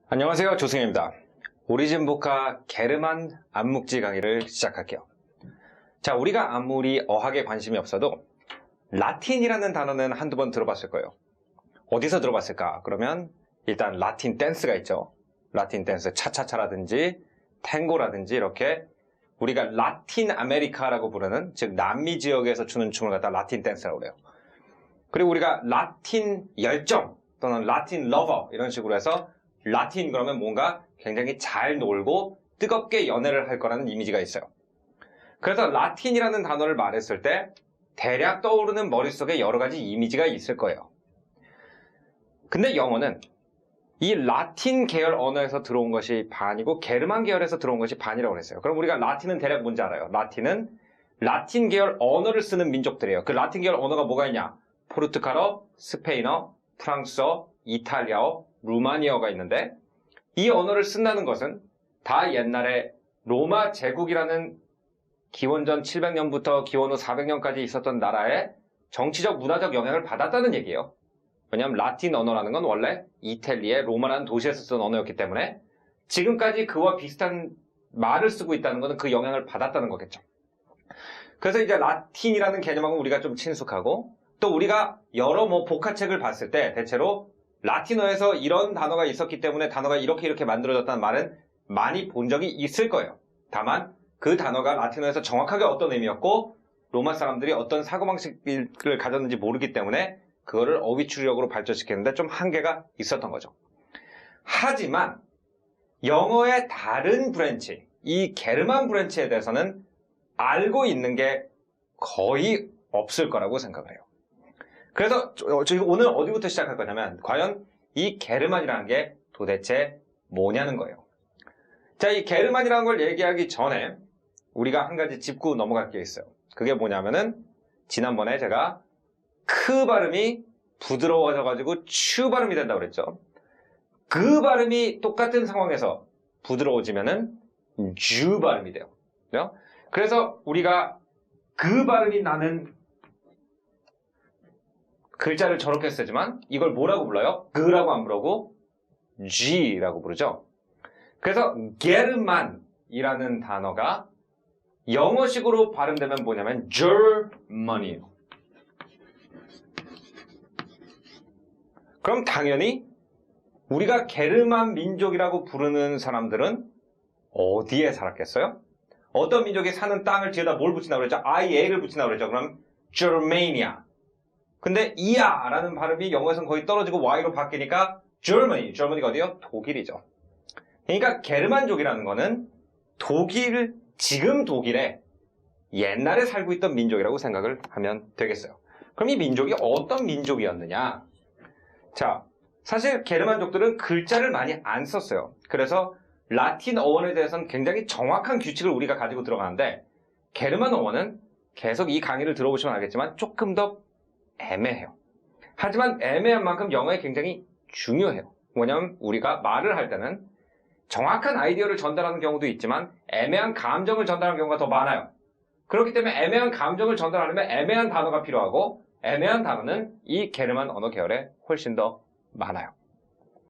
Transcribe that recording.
안녕하세요, 조승현입니다. 오리진 복화 게르만 암묵지 강의를 시작할게요. 자, 우리가 아무리 어학에 관심이 없어도 라틴이라는 단어는 한두 번 들어봤을 거예요. 어디서 들어봤을까? 그러면 일단 라틴 댄스가 있죠. 라틴 댄스, 차차차라든지 탱고라든지 이렇게 우리가 라틴 아메리카라고 부르는, 즉 남미 지역에서 추는 춤을 갖다 라틴 댄스라고 그래요. 그리고 우리가 라틴 열정 또는 라틴 러버 이런 식으로 해서 라틴 그러면 뭔가 굉장히 잘 놀고 뜨겁게 연애를 할 거라는 이미지가 있어요. 그래서 라틴이라는 단어를 말했을 때 대략 떠오르는 머릿속에 여러 가지 이미지가 있을 거예요. 근데 영어는 이 라틴 계열 언어에서 들어온 것이 반이고 게르만 계열에서 들어온 것이 반이라고 했어요. 그럼 우리가 라틴은 대략 뭔지 알아요. 라틴은 라틴 계열 언어를 쓰는 민족들이에요. 그 라틴 계열 언어가 뭐가 있냐? 포르투갈어, 스페인어, 프랑스어, 이탈리아어, 루마니아어가 있는데 이 언어를 쓴다는 것은 다 옛날에 로마 제국이라는 기원전 700년부터 기원 후 400년까지 있었던 나라의 정치적 문화적 영향을 받았다는 얘기예요. 왜냐하면 라틴 언어라는 건 원래 이탈리아의 로마라는 도시에서 쓰던 언어였기 때문에 지금까지 그와 비슷한 말을 쓰고 있다는 것은 그 영향을 받았다는 거겠죠. 그래서 이제 라틴이라는 개념하고 우리가 좀 친숙하고 또 우리가 여러 복화책을 봤을 때 대체로 라틴어에서 이런 단어가 있었기 때문에 단어가 이렇게 만들어졌다는 말은 많이 본 적이 있을 거예요. 다만 그 단어가 라틴어에서 정확하게 어떤 의미였고 로마 사람들이 어떤 사고방식을 가졌는지 모르기 때문에 그거를 어휘 추리력으로 발전시키는데 좀 한계가 있었던 거죠. 하지만 영어의 다른 브랜치, 이 게르만 브랜치에 대해서는 알고 있는 게 거의 없을 거라고 생각을 해요. 그래서 저희 오늘 어디부터 시작할 거냐면 과연 이 게르만이라는 게 도대체 뭐냐는 거예요. 자, 이 게르만이라는 걸 얘기하기 전에 우리가 한 가지 짚고 넘어갈 게 있어요. 그게 뭐냐면은 지난번에 제가 크 발음이 부드러워져가지고 추 발음이 된다고 그랬죠. 그 발음이 똑같은 상황에서 부드러워지면은 주 발음이 돼요. 그래서 우리가 그 발음이 나는 글자를 저렇게 쓰지만 이걸 뭐라고 불러요? 그라고 안 부르고 G라고 부르죠. 그래서 게르만이라는 단어가 영어식으로 발음되면 뭐냐면 Germany예요. 그럼 당연히 우리가 게르만 민족이라고 부르는 사람들은 어디에 살았겠어요? 어떤 민족이 사는 땅을 뒤에다 뭘 붙인다고 그랬죠? IA를 붙인다고 그랬죠. 그럼 Germania. 근데 이아라는 발음이 영어에서는 거의 떨어지고 Y로 바뀌니까 Germany가 어디요? 독일이죠. 그러니까 게르만족이라는 거는 지금 독일에 옛날에 살고 있던 민족이라고 생각을 하면 되겠어요. 그럼 이 민족이 어떤 민족이었느냐? 자, 사실 게르만족들은 글자를 많이 안 썼어요. 그래서 라틴 어원에 대해서는 굉장히 정확한 규칙을 우리가 가지고 들어가는데 게르만 어원은 계속 이 강의를 들어보시면 알겠지만 조금 더 애매해요. 하지만 애매한 만큼 영어에 굉장히 중요해요. 뭐냐면 우리가 말을 할 때는 정확한 아이디어를 전달하는 경우도 있지만 애매한 감정을 전달하는 경우가 더 많아요. 그렇기 때문에 애매한 감정을 전달하려면 애매한 단어가 필요하고 애매한 단어는 이 게르만 언어 계열에 훨씬 더 많아요.